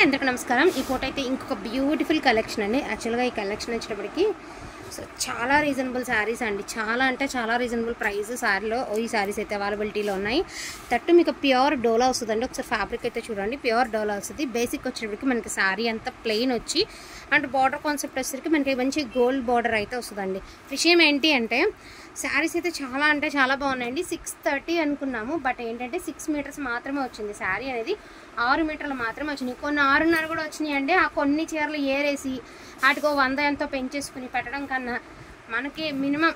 అందరికీ నమస్కారం. ఈ ఫోటో అయితే ఇంకొక బ్యూటిఫుల్ కలెక్షన్ అండి. యాక్చువల్గా ఈ కలెక్షన్ వచ్చేటప్పటికి చాలా రీజనబుల్ శారీస్ అండి. చాలా అంటే చాలా రీజనబుల్ ప్రైస్ శారీలో ఈ శారీస్ అయితే అవైలబిలిటీలో ఉన్నాయి. తట్టు మీకు ప్యూర్ డోలా వస్తుందండి. ఒకసారి ఫ్యాబ్రిక్ అయితే చూడండి, ప్యూర్ డోలా వస్తుంది. బేసిక్ వచ్చేటప్పటికి మనకి శారీ అంతా ప్లెయిన్ వచ్చి అంటే బార్డర్ కాన్సెప్ట్ వచ్చేసరికి మనకి మంచి గోల్డ్ బార్డర్ అయితే వస్తుందండి. విషయం ఏంటి అంటే శారీస్ అయితే చాలా అంటే చాలా బాగున్నాయండి. 630 అనుకున్నాము, బట్ ఏంటంటే 6 మీటర్స్ మాత్రమే వచ్చింది. శారీ అనేది 6 మీటర్లు మాత్రమే వచ్చినాయి. కొన్ని 6.5 కూడా వచ్చినాయి అండి. ఆ కొన్ని చీరలు ఏరేసి వాటికో 100 ఎంతో పెంచేసుకుని పెట్టడం కన్నా మనకి మినిమం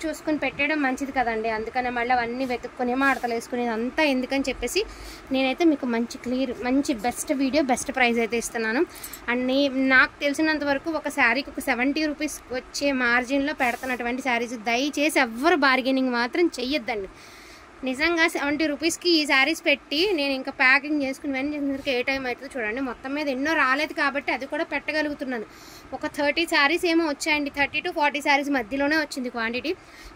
చూసుకుని పెట్టడం మంచిది కదండి. అందుకనే మళ్ళీ అవన్నీ వెతుక్కుని మాడతలు వేసుకునేది అంతా ఎందుకని చెప్పేసి నేనైతే మీకు మంచి బెస్ట్ వీడియో బెస్ట్ ప్రైస్ అయితే ఇస్తున్నాను. అండ్ నాకు తెలిసినంత వరకు ఒక శారీకి ఒక 70 రూపీస్ వచ్చే మార్జిన్లో పెడుతున్నటువంటి శారీస్ దయచేసి ఎవ్వరు బార్గెనింగ్ మాత్రం చెయ్యొద్దండి. నిజంగా 70 రూపీస్కి ఈ శారీస్ పెట్టి నేను ఇంకా ప్యాకింగ్ చేసుకుని వెన్ చేసినందుకు ఏ టైం అవుతుందో చూడండి. మొత్తం మీద ఎన్నో రాలేదు కాబట్టి అది కూడా పెట్టగలుగుతున్నాను. ఒక 30 శారీస్ ఏమో వచ్చాయండి. 30 to 40 శారీస్ మధ్యలోనే వచ్చింది క్వాంటిటీ,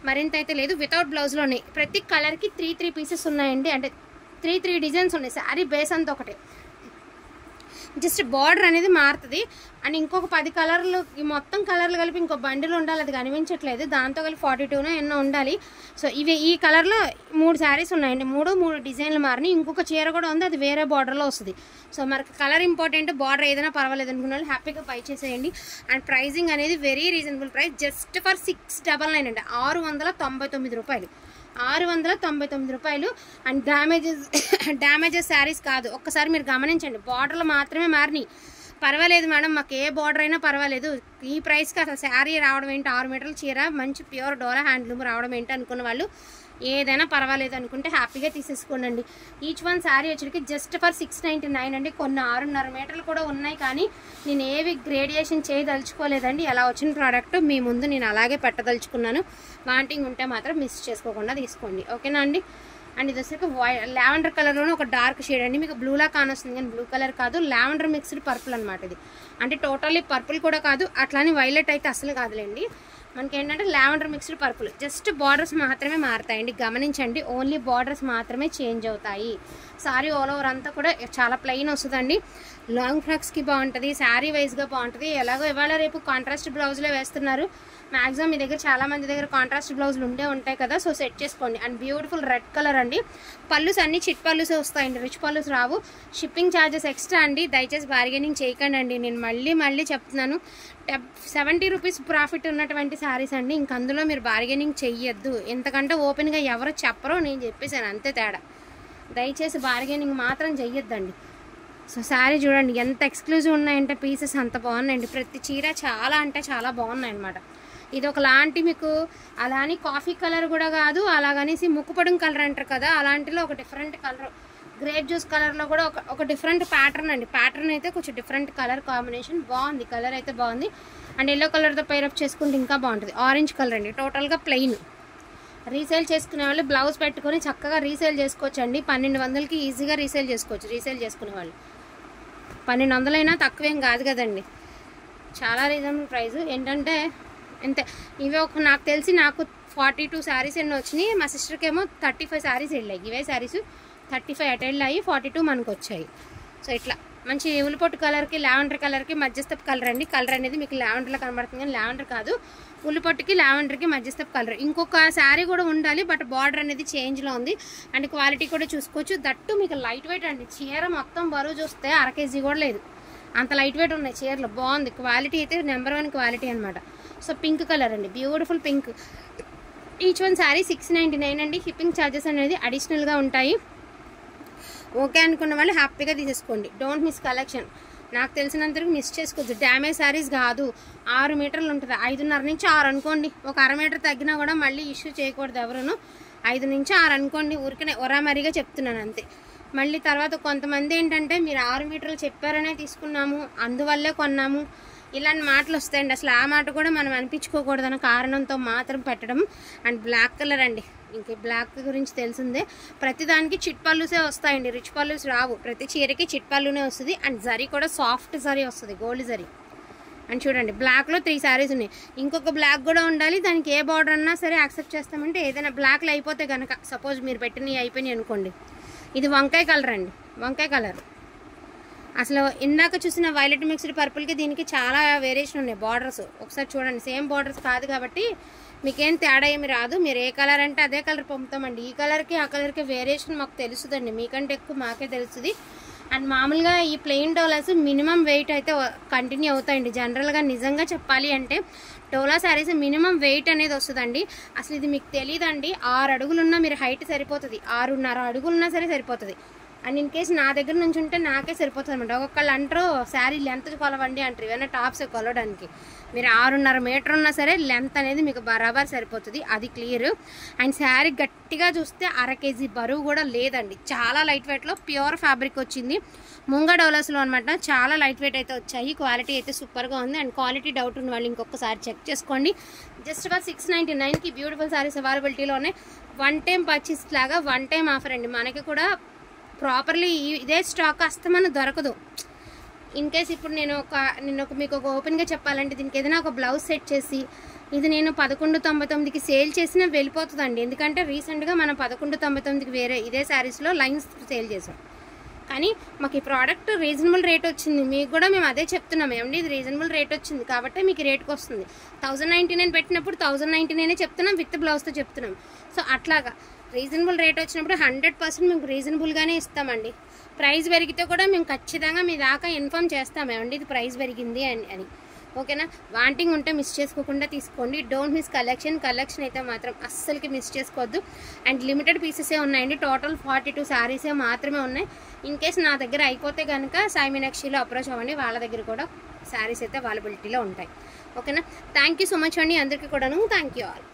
మరింత అయితే లేదు. వితౌట్ బ్లౌజ్లోనే ప్రతి కలర్కి 3 పీసెస్ ఉన్నాయండి. అంటే 3 డిజైన్స్ ఉన్నాయి. శారీ బేస్ అంతా ఒకటే, జస్ట్ బార్డర్ అనేది మారుతుంది. అండ్ ఇంకొక 10 కలర్లు, ఈ మొత్తం కలర్లు కలిపి ఇంకో బండిల్ ఉండాలి, అది కనిపించట్లేదు. దాంతో కలిపి 42 ఎన్నో ఉండాలి. సో ఈ కలర్లో 3 శారీస్ ఉన్నాయండి. 3 డిజైన్లు మారినాయి. ఇంకొక చీర కూడా ఉంది, అది వేరే బార్డర్లో వస్తుంది. సో మనకి కలర్ ఇంపార్టెంట్, బార్డర్ ఏదైనా పర్వాలేదు అనుకున్న వాళ్ళు హ్యాపీగా బై చేసేయండి. అండ్ ప్రైజింగ్ అనేది very reasonable price, just for 699 అండి. 699 రూపాయలు, 699 రూపాయలు. అండ్ డ్యామేజెస్ శారీస్ కాదు. ఒక్కసారి మీరు గమనించండి, బార్డర్లు మాత్రమే మారినాయి. పర్వాలేదు మేడం, మాకు ఏ బార్డర్ అయినా పర్వాలేదు, ఈ ప్రైస్కి అసలు శారీ రావడం ఏంటి, 6 మీటర్ల చీర మంచి ప్యూర్ డోలా హ్యాండ్లూమ్ రావడం ఏంటి అనుకున్న వాళ్ళు ఏదైనా పర్వాలేదు అనుకుంటే హ్యాపీగా తీసేసుకోండి. ఈచ్ వన్ శారీ వచ్చేటికి జస్ట్ ఫర్ 699 అండి. కొన్ని 6.5 మీటర్లు కూడా ఉన్నాయి, కానీ నేను ఏవి గ్రేడియేషన్ చేయదలుచుకోలేదండి. ఎలా వచ్చిన ప్రోడక్ట్ మీ ముందు నేను అలాగే పెట్టదలుచుకున్నాను. వాంటింగ్ ఉంటే మాత్రం మిస్ చేసుకోకుండా తీసుకోండి, ఓకేనా అండి. అండ్ ఇది వచ్చేసి లావెండర్ కలర్లోనే ఒక డార్క్ షేడ్ అండి. మీకు బ్లూలా కానొస్తుంది కానీ బ్లూ కలర్ కాదు, లావెండర్ మిక్స్డ్ పర్పుల్ అనమాట ఇది. అంటే టోటల్లీ పర్పుల్ కూడా కాదు, అట్లానే వైలెట్ అయితే అసలు కాదులేండి. మనకి ఏంటంటే lavender mixed purple. Just borders మాత్రమే మారుతాయండి, గమనించండి. ఓన్లీ బార్డర్స్ మాత్రమే చేంజ్ అవుతాయి. శారీ ఆల్ ఓవర్ అంతా కూడా చాలా ప్లెయిన్ వస్తుందండి. లాంగ్ ఫ్రాక్స్కి బాగుంటుంది, శారీ వైజ్గా బాగుంటుంది. ఎలాగో ఇవాళ రేపు కాంట్రాస్ట్ బ్లౌజ్లో వేస్తున్నారు. మ్యాక్సిమం మీ దగ్గర చాలా మంది దగ్గర కాంట్రాస్ట్ బ్లౌజులు ఉంటాయి కదా, సో సెట్ చేసుకోండి. అండ్ బ్యూటిఫుల్ రెడ్ కలర్ అండి. పళ్ళుస్ అన్ని చిట్ పళ్ళుసే వస్తాయండి, రిచ్ పళ్ళుస్ రావు. షిప్పింగ్ ఛార్జెస్ ఎక్స్ట్రా అండి. దయచేసి బార్గెనింగ్ చేయకండి అండి. నేను మళ్ళీ చెప్తున్నాను, 70 రూపీస్ ప్రాఫిట్ ఉన్నటువంటి శారీస్ అండి. ఇంక అందులో మీరు బార్గెనింగ్ చెయ్యొద్దు. ఎంతకంటే ఓపెన్గా ఎవరు చెప్పరో నేను చెప్పేసాను, అంతే తేడా. దయచేసి బార్గెనింగ్ మాత్రం చెయ్యొద్దండి. సో శారీ చూడండి ఎంత ఎక్స్క్లూజివ్ ఉన్నాయంటే పీసెస్ అంత బాగున్నాయండి. ప్రతి చీర చాలా అంటే చాలా బాగున్నాయి అనమాట. ఇది ఒకలాంటి మీకు అలాని కాఫీ కలర్ కూడా కాదు, అలాగనేసి ముక్కుపొడం కలర్ అంటారు కదా, అలాంటిలో ఒక డిఫరెంట్ కలర్, గ్రేప్ జ్యూస్ కలర్లో కూడా ఒక డిఫరెంట్ ప్యాటర్న్ అండి. ప్యాటర్న్ అయితే కొంచెం డిఫరెంట్ కలర్ కాంబినేషన్ బాగుంది. కలర్ అయితే బాగుంది. అండ్ ఎల్లో కలర్తో పైరప్ చేసుకుంటే ఇంకా బాగుంటుంది. ఆరెంజ్ కలర్ అండి, టోటల్గా ప్లెయిన్. రీసేల్ చేసుకునే వాళ్ళు బ్లౌజ్ పెట్టుకొని చక్కగా రీసేల్ చేసుకోవచ్చు అండి. 1200కి ఈజీగా రీసేల్ చేసుకోవచ్చు. రీసేల్ చేసుకునే వాళ్ళు 1200 అయినా తక్కువేం కాదు కదండి. చాలా రీజనబుల్ ప్రైస్. ఏంటంటే అంతే, ఇవే నాకు తెలిసి నాకు 42 శారీస్ ఎన్నో వచ్చినాయి. మా సిస్టర్కి ఏమో 35 శారీస్ వెళ్ళాయి. ఇవే శారీస్ 35 అటు వెళ్ళాయి, 42 మనకు వచ్చాయి. సో ఇట్లా మంచి ఉల్లిపొట్టు కలర్కి లావెండర్ కలర్కి మధ్యస్థపు కలర్ అండి. కలర్ అనేది మీకు లావెండర్లో కనబడుతుంది కానీ లావెండర్ కాదు, ఉల్లిపొట్టుకి లావెండర్కి మధ్యస్థపు కలర్. ఇంకొక శారీ కూడా ఉండాలి, బట్ బార్డర్ అనేది చేంజ్లో ఉంది. అండ్ క్వాలిటీ కూడా చూసుకోవచ్చు. దట్టు మీకు లైట్ వెయిట్ అండి. చీర మొత్తం బరువు చూస్తే 1/2 kg కూడా లేదు, అంత లైట్ వెయిట్ ఉన్నాయి చీరలు. బాగుంది క్వాలిటీ అయితే, నెంబర్ 1 క్వాలిటీ అనమాట. సో పింక్ కలర్ అండి, beautiful pink. Each one sari 699 అండి. షిప్పింగ్ ఛార్జెస్ అనేది అడిషనల్గా ఉంటాయి. ఓకే అనుకున్న వాళ్ళు హ్యాపీగా తీసేసుకోండి. Don't miss collection. నాకు తెలిసినంతవరకు మిస్ చేసుకోవద్దు. డ్యామేజ్ శారీస్ కాదు, 6 మీటర్లు ఉంటుంది. 5.5 నుంచి 6 అనుకోండి. ఒక 1/2 మీటర్ తగ్గినా కూడా మళ్ళీ ఇష్యూ చేయకూడదు ఎవరును. 5 నుంచి 6 అనుకోండి, ఊరికనే ఒరామరిగా చెప్తున్నాను అంతే. మళ్ళీ తర్వాత కొంతమంది ఏంటంటే మీరు 6 మీటర్లు చెప్పారనే తీసుకున్నాము, అందువల్లే కొన్నాము, ఇలాంటి మాటలు వస్తాయండి. అసలు ఆ మాట కూడా మనం అనిపించుకోకూడదన్న కారణంతో మాత్రం పెట్టడం. అండ్ బ్లాక్ కలర్ అండి, ఇంక బ్లాక్ గురించి తెలిసిందే. ప్రతిదానికి చిట్ పళ్ళుసే వస్తాయండి, రిచ్ పళ్ళుస్ రావు. ప్రతి చీరకి చిట్ పళ్ళునే వస్తుంది. అండ్ జరీ కూడా సాఫ్ట్ జరీ వస్తుంది, గోల్డ్ జరీ. అండ్ చూడండి బ్లాక్లో 3 శారీస్ ఉన్నాయి. ఇంకొక బ్లాక్ కూడా ఉండాలి. దానికి ఏ బార్డర్ అన్నా సరే యాక్సెప్ట్ చేస్తామంటే, ఏదైనా బ్లాక్లో అయిపోతే కనుక సపోజ్ మీరు పెట్టినవి అయిపోయినాయి అనుకోండి. ఇది వంకాయ కలర్ అండి, వంకాయ కలర్. అసలు ఇందాక చూసిన వైలెట్ మిక్స్డ్ పర్పుల్కి దీనికి చాలా వేరియేషన్ ఉన్నాయి బార్డర్స్. ఒకసారి చూడండి, సేమ్ బార్డర్స్ కాదు కాబట్టి మీకేం తేడా ఏమి రాదు. మీరు ఏ కలర్ అంటే అదే కలర్ పంపుతామండి. ఈ కలర్కి ఆ కలర్కి వేరియేషన్ మాకు తెలుస్తుందండి, మీకంటే ఎక్కువ మాకే తెలుస్తుంది. అండ్ మామూలుగా ఈ ప్లెయిన్ డోలాస్ మినిమం వెయిట్ అయితే కంటిన్యూ అవుతాయండి. జనరల్గా నిజంగా చెప్పాలి అంటే డోలా శారీస్ మినిమం వెయిట్ అనేది వస్తుందండి. అసలు ఇది మీకు తెలియదండి, 6 అడుగులున్నా మీరు హైట్ సరిపోతుంది, 6.5 అడుగులున్నా సరే సరిపోతుంది. అండ్ ఇన్ కేసు నా దగ్గర నుంచి ఉంటే నాకే సరిపోతుంది అనమాట. ఒక్కొక్కళ్ళు అంటారు శారీ లెంత్ కొలవండి అంటారు, ఏమైనా టాప్స్ కొలవడానికి. మీరు 6.5 మీటర్ ఉన్నా సరే లెంత్ అనేది మీకు బరాబర్ సరిపోతుంది, అది క్లియర్. అండ్ శారీ గట్టిగా చూస్తే 1/2 kg బరువు కూడా లేదండి. చాలా లైట్ వెయిట్లో ప్యూర్ ఫ్యాబ్రిక్ వచ్చింది, ముంగ డోలాస్లో అనమాట. చాలా లైట్ వెయిట్ అయితే వచ్చాయి, క్వాలిటీ అయితే సూపర్గా ఉంది. అండ్ క్వాలిటీ డౌట్ ఉన్న వాళ్ళు ఇంకొకసారి చెక్ చేసుకోండి. జస్ట్ ఫర్ 699కి బ్యూటిఫుల్ శారీస్ అవైలబిలిటీలో ఉన్నాయి. 1 టైం పర్చేస్ లాగా 1 టైం ఆఫర్ అండి. మనకి కూడా ప్రాపర్లీ ఇదే స్టాక్ అస్తమానం దొరకదు. ఇన్ కేస్ ఇప్పుడు నేను మీకు ఒక ఓపెన్గా చెప్పాలంటే దీనికి ఏదైనా ఒక బ్లౌజ్ సెట్ చేసి ఇది నేను 1199కి సేల్ చేసినా వెళ్ళిపోతుందండి. ఎందుకంటే రీసెంట్గా మనం 1199కి వేరే ఇదే శారీస్లో లైన్స్ సేల్ చేసాం. కానీ మాకు ఈ ప్రోడక్ట్ రీజనబుల్ రేట్ వచ్చింది, మీకు కూడా మేము అదే చెప్తున్నాం ఏమండి, ఇది రీజనబుల్ రేట్ వచ్చింది కాబట్టి మీకు రేట్కి వస్తుంది. 1099 పెట్టినప్పుడు 1099 చెప్తున్నాం, విత్ బ్లౌజ్తో చెప్తున్నాం. సో అట్లాగా రీజనబుల్ రేట్ వచ్చినప్పుడు 100% మేము రీజనబుల్గానే ఇస్తామండి. ప్రైస్ పెరిగితే కూడా మేము ఖచ్చితంగా మీ దాకా ఇన్ఫామ్ చేస్తాం ఏమండి ఇది ప్రైస్ పెరిగింది అని. ఓకేనా? వాంటింగ్ ఉంటే మిస్ చేసుకోకుండా తీసుకోండి. డోంట్ మిస్ కలెక్షన్ అయితే మాత్రం అస్సలకి మిస్ చేసుకోవద్దు. అండ్ లిమిటెడ్ పీసెసే ఉన్నాయండి, టోటల్ 42 శారీసే మాత్రమే ఉన్నాయి. ఇన్ కేస్ నా దగ్గర అయిపోతే కనుక సాయి మీనాక్షిలో అప్రోచ్ అవ్వండి, వాళ్ళ దగ్గర కూడా శారీస్ అయితే అవైలబిలిటీలో ఉంటాయి. ఓకేనా? థ్యాంక్ యూ సో మచ్ అండి అందరికీ కూడాను. Thank you all.